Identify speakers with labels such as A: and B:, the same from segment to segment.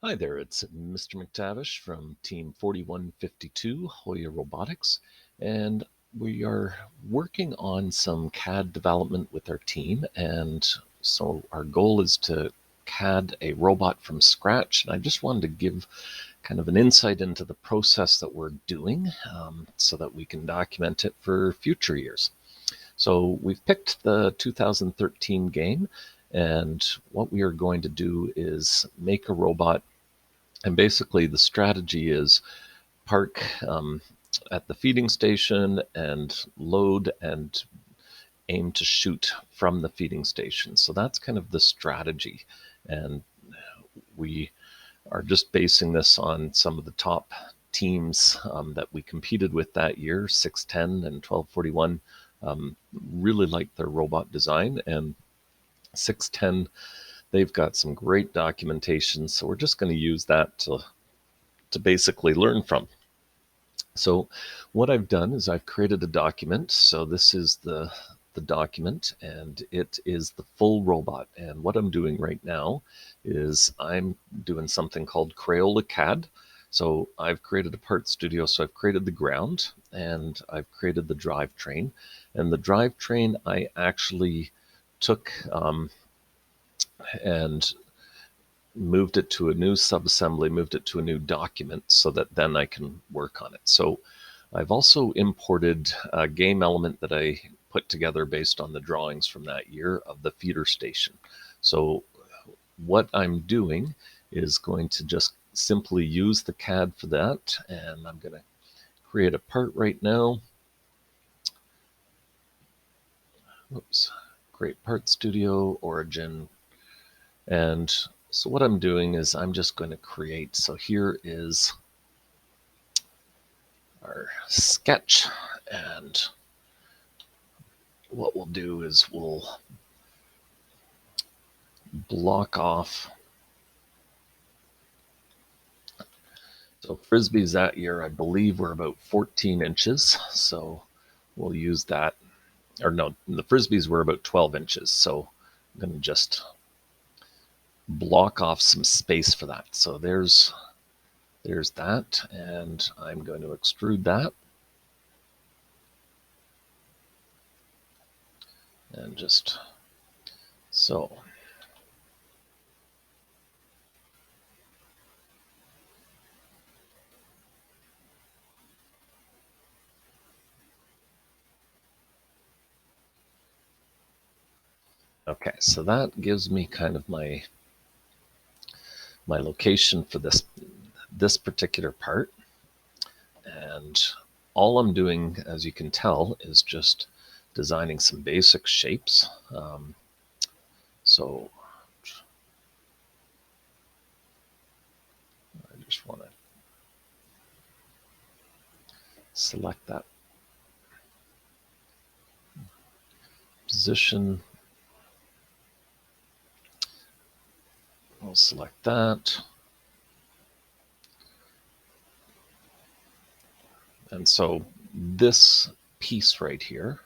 A: Hi there, it's Mr. McTavish from Team 4152 Hoya Robotics, and we are working on some CAD development with our team. And so our goal is to CAD a robot from scratch. And I just wanted to give kind of an insight into the process that we're doing so that we can document it for future years. So we've picked the 2013 game, and what we are going to do is make a robot. And basically, the strategy is park at the feeding station and load and aim to shoot from the feeding station. So that's kind of the strategy. And we are just basing this on some of the top teams that we competed with that year, 610 and 1241. Really liked their robot design, and 610, they've got some great documentation. So we're just going to use that to basically learn from. So what I've done is I've created a document. So this is the document, and it is the full robot. And what I'm doing right now is I'm doing something called Crayola CAD. So I've created a part studio. So I've created the ground, and I've created the drivetrain. And the drivetrain I actually took and moved it to a new subassembly, moved it to a new document so that then I can work on it. So I've also imported a game element that I put together based on the drawings from that year of the feeder station. So what I'm doing is going to just simply use the CAD for that, and I'm going to create a part right now. Oops, create part studio, origin, and so what I'm doing is I'm just going to create. So here is our sketch, and what we'll do is we'll block off. So frisbees that year, I believe, were about 14 inches. So we'll use that. Or no, the frisbees were about 12 inches. So I'm going to just block off some space for that. So there's that, and I'm going to extrude that. And just so. Okay, so that gives me kind of my location for this particular part. And all I'm doing, as you can tell, is just designing some basic shapes. So I just want to select that position. I'll select that. And so this piece right here,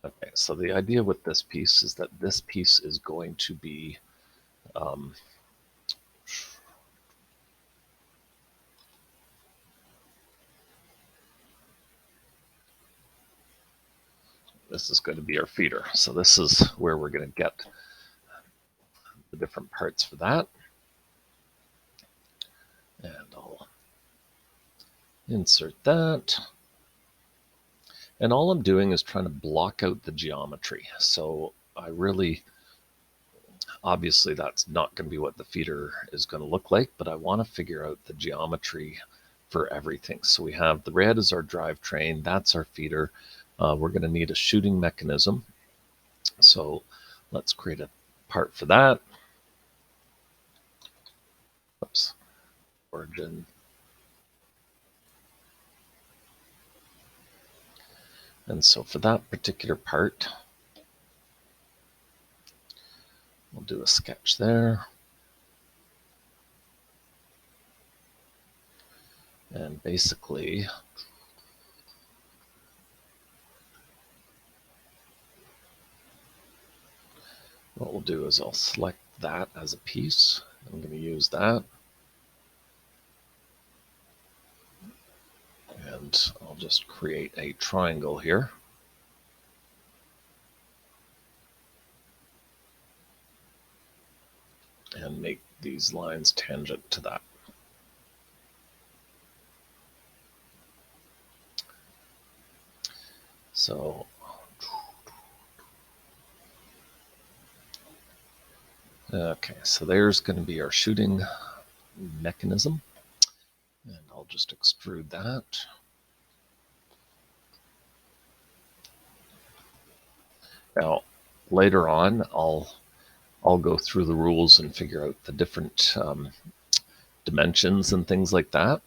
A: okay, so the idea with this piece is that this piece is going to be this is going to be our feeder. So this is where we're going to get the different parts for that. And I'll insert that. And all I'm doing is trying to block out the geometry. So I really, obviously that's not going to be what the feeder is going to look like, but I want to figure out the geometry for everything. So we have the red is our drivetrain, that's our feeder. We're going to need a shooting mechanism. So let's create a part for that. Oops, origin. And so for that particular part, do a sketch there. And basically, what we'll do is I'll select that as a piece. I'm going to use that. And I'll just create a triangle here. And make these lines tangent to that. So okay, so there's going to be our shooting mechanism. And I'll just extrude that. Now, later on, I'll go through the rules and figure out the different dimensions and things like that.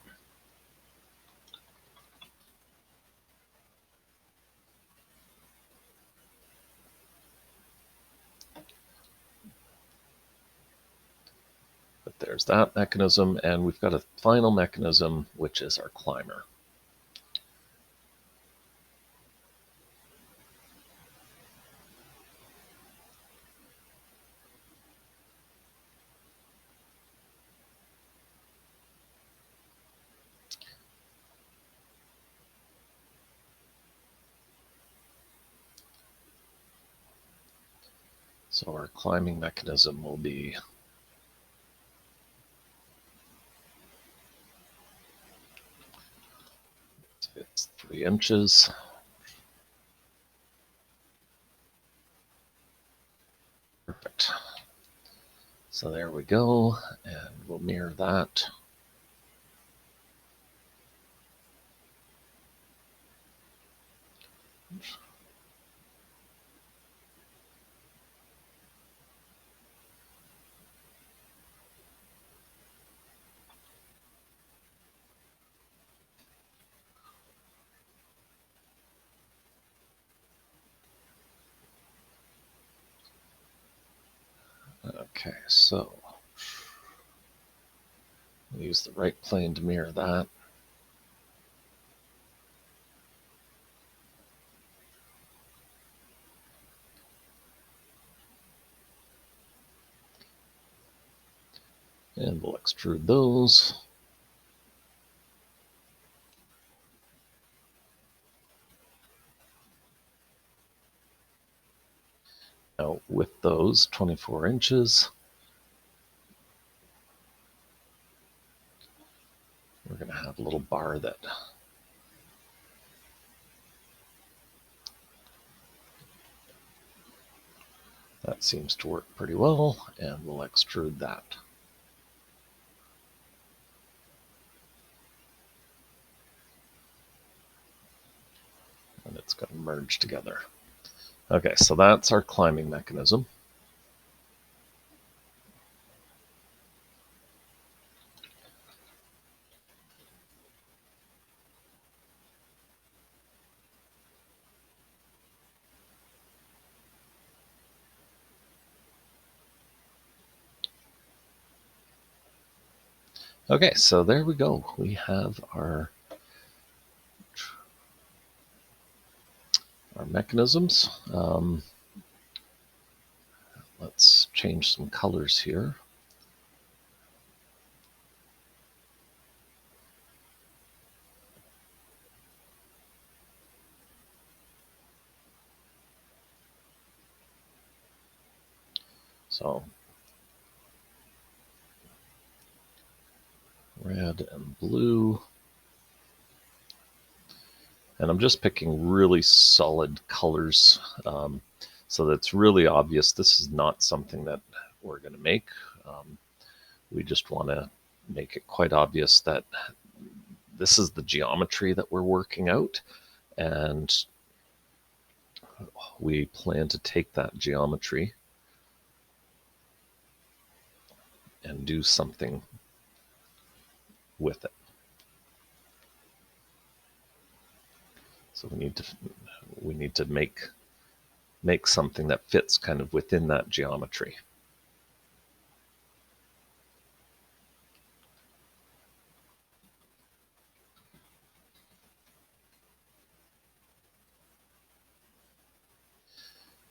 A: But there's that mechanism, and we've got a final mechanism, which is our climber. So our climbing mechanism will be it's 3 inches. Perfect. So there we go, and we'll mirror that. Okay, so use the right plane to mirror that. And we'll extrude those. Now with those 24 inches, we're going to have a little bar that seems to work pretty well, and we'll extrude that. And it's going to merge together. Okay, so that's our climbing mechanism. Okay, so there we go. We have our mechanisms. Let's change some colors here. So red and blue. And I'm just picking really solid colors so that it's really obvious this is not something that we're going to make. We just want to make it quite obvious that this is the geometry that we're working out, and we plan to take that geometry and do something with it. So we need to make something that fits kind of within that geometry.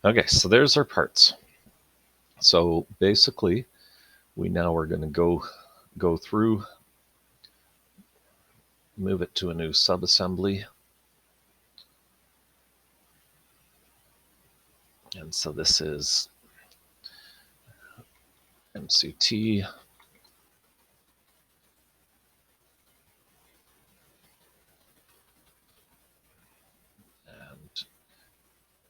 A: Okay, so there's our parts. So basically, we now are going to go through, move it to a new subassembly. And so this is MCT. And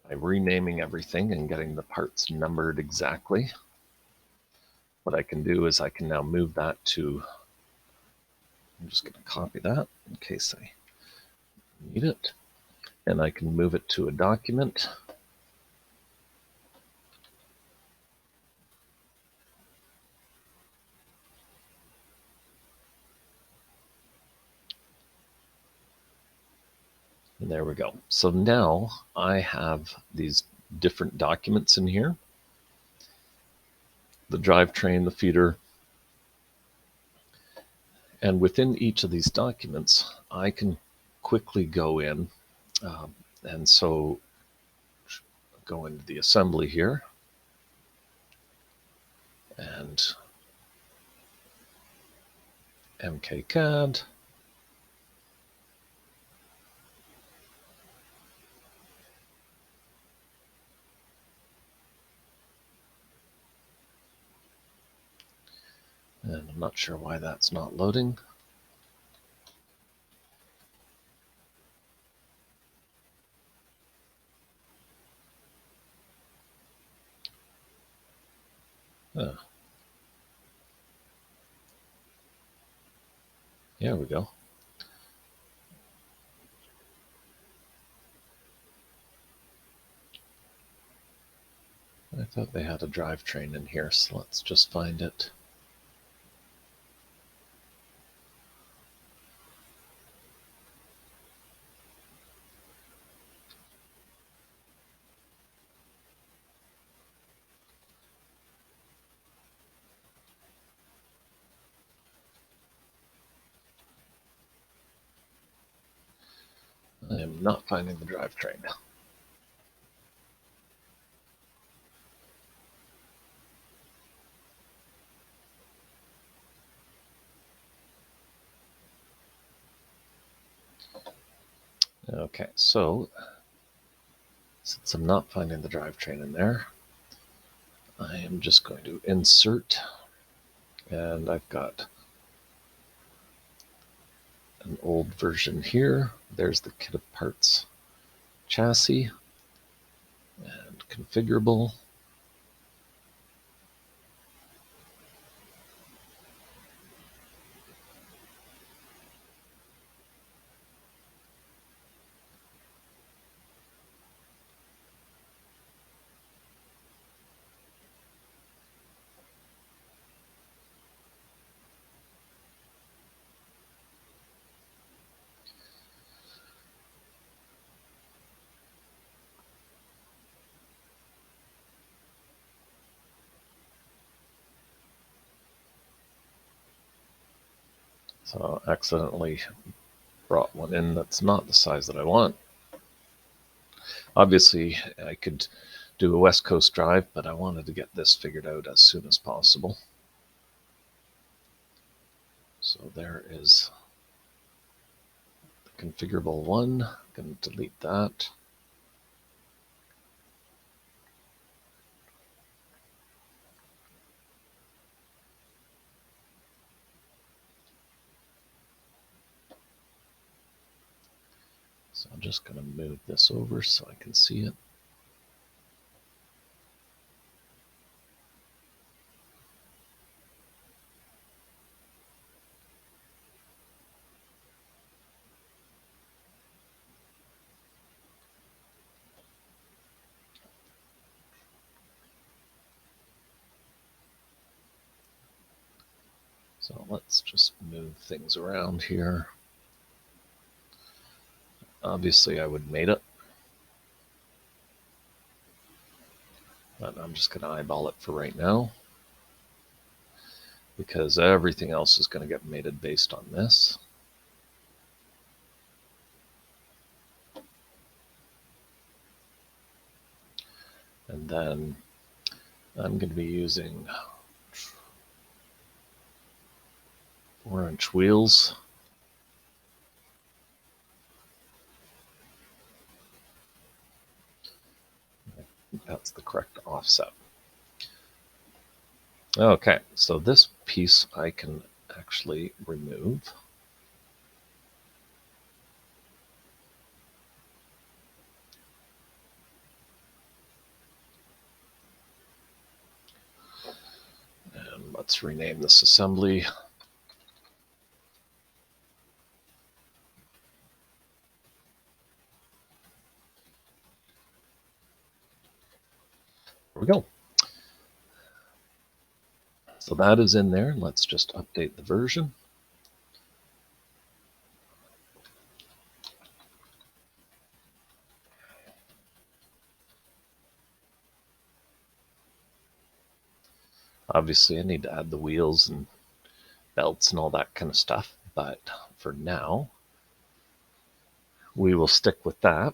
A: by renaming everything and getting the parts numbered exactly, what I can do is I can now move that to, I'm just going to copy that in case I need it. And I can move it to a document. And there we go. So now I have these different documents in here. The drivetrain, the feeder, and within each of these documents, I can quickly go in. And so go into the assembly here and MKCAD. And I'm not sure why that's not loading. Oh, here we go. I thought they had a drivetrain in here, so let's just find it. I am not finding the drivetrain. Okay, so since I'm not finding the drivetrain in there, I am just going to insert, and I've got an old version here. There's the kit of parts chassis and configurable. So I accidentally brought one in that's not the size that I want. Obviously, I could do a West Coast drive, but I wanted to get this figured out as soon as possible. So there is the configurable one. I'm going to delete that. So I'm just going to move this over so I can see it. So let's just move things around here. Obviously, I would have made it, but I'm just going to eyeball it for right now because everything else is going to get mated based on this. And then I'm going to be using 4-inch wheels. That's the correct offset. Okay, so this piece I can actually remove. And let's rename this assembly. There we go. So that is in there. Let's just update the version. Obviously, I need to add the wheels and belts and all that kind of stuff, but for now, we will stick with that.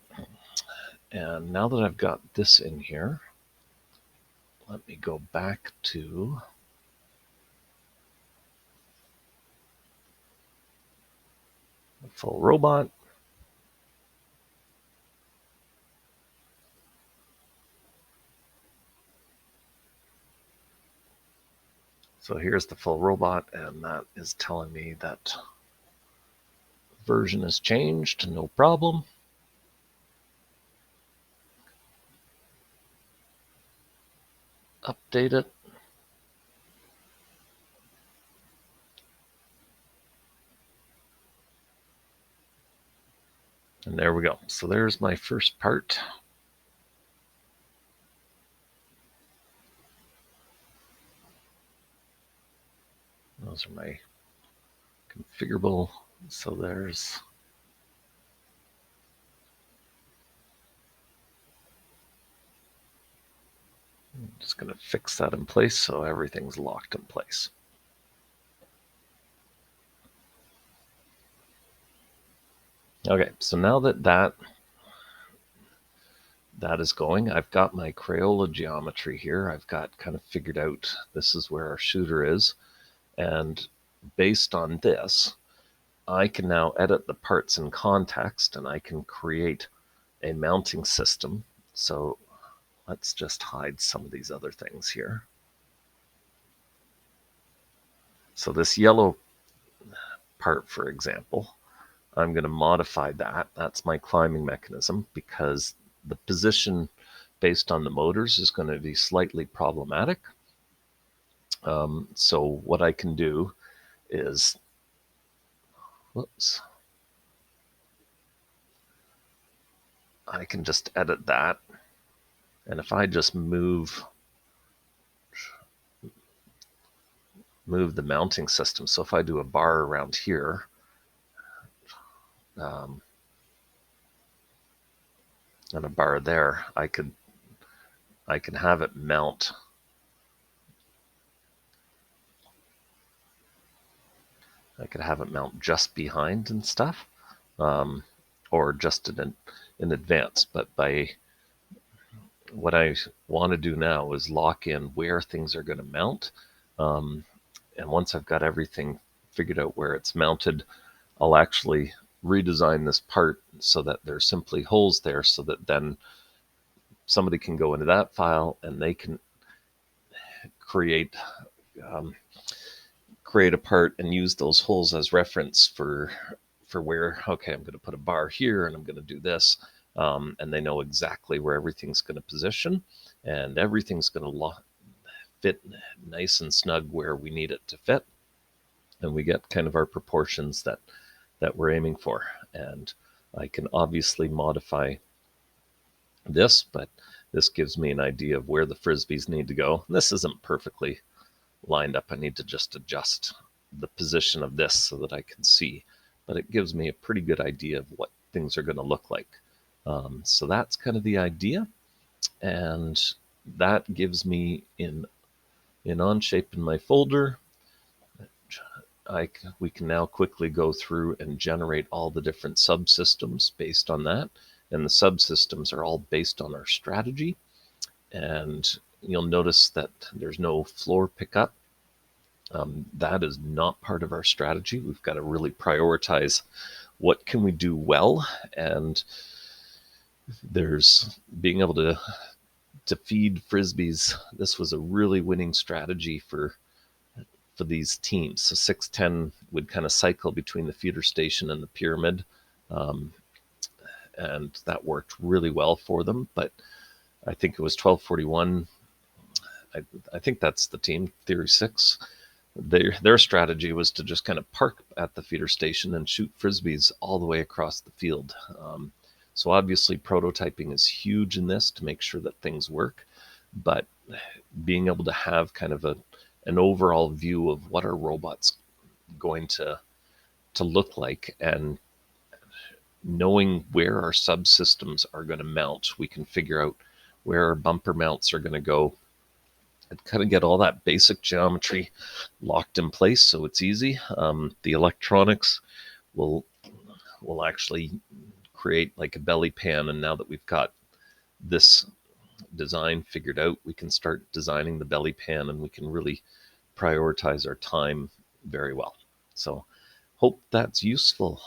A: And now that I've got this in here, let me go back to the full robot. So here's the full robot, and that is telling me that version has changed, no problem. Update it. And there we go. So there's my first part. Those are my configurable. So there's I'm just going to fix that in place so everything's locked in place. Okay, so now that is going, I've got my Crayola geometry here. I've got kind of figured out this is where our shooter is. And based on this, I can now edit the parts in context and I can create a mounting system. So let's just hide some of these other things here. So this yellow part, for example, I'm going to modify that. That's my climbing mechanism because the position based on the motors is going to be slightly problematic. So what I can do is, whoops, I can just edit that. And if I just move the mounting system, so if I do a bar around here, and a bar there, I can have it mount. I could have it mount just behind and stuff, or just in advance. But by what I want to do now is lock in where things are going to mount. And once I've got everything figured out where it's mounted, I'll actually redesign this part so that there's simply holes there so that then somebody can go into that file and they can create a part and use those holes as reference for where, okay, I'm going to put a bar here and I'm going to do this. And they know exactly where everything's going to position and everything's going to fit nice and snug where we need it to fit. And we get kind of our proportions that we're aiming for. And I can obviously modify this, but this gives me an idea of where the frisbees need to go. This isn't perfectly lined up. I need to just adjust the position of this so that I can see, but it gives me a pretty good idea of what things are going to look like. So that's kind of the idea, and that gives me in onShape in my folder, we can now quickly go through and generate all the different subsystems based on that, and the subsystems are all based on our strategy. And you'll notice that there's no floor pickup. That is not part of our strategy. We've got to really prioritize what can we do well, and there's being able to feed frisbees. This was a really winning strategy for these teams. So 610 would kind of cycle between the feeder station and the pyramid, um, and that worked really well for them. But I think it was 1241. I think that's the team, Theory 6. Their strategy was to just kind of park at the feeder station and shoot frisbees all the way across the field. So obviously prototyping is huge in this to make sure that things work, but being able to have kind of an overall view of what our robot's going to look like, and knowing where our subsystems are going to mount, we can figure out where our bumper mounts are going to go and kind of get all that basic geometry locked in place so it's easy. The electronics will actually create like a belly pan, and now that we've got this design figured out, we can start designing the belly pan, and we can really prioritize our time very well. So hope that's useful.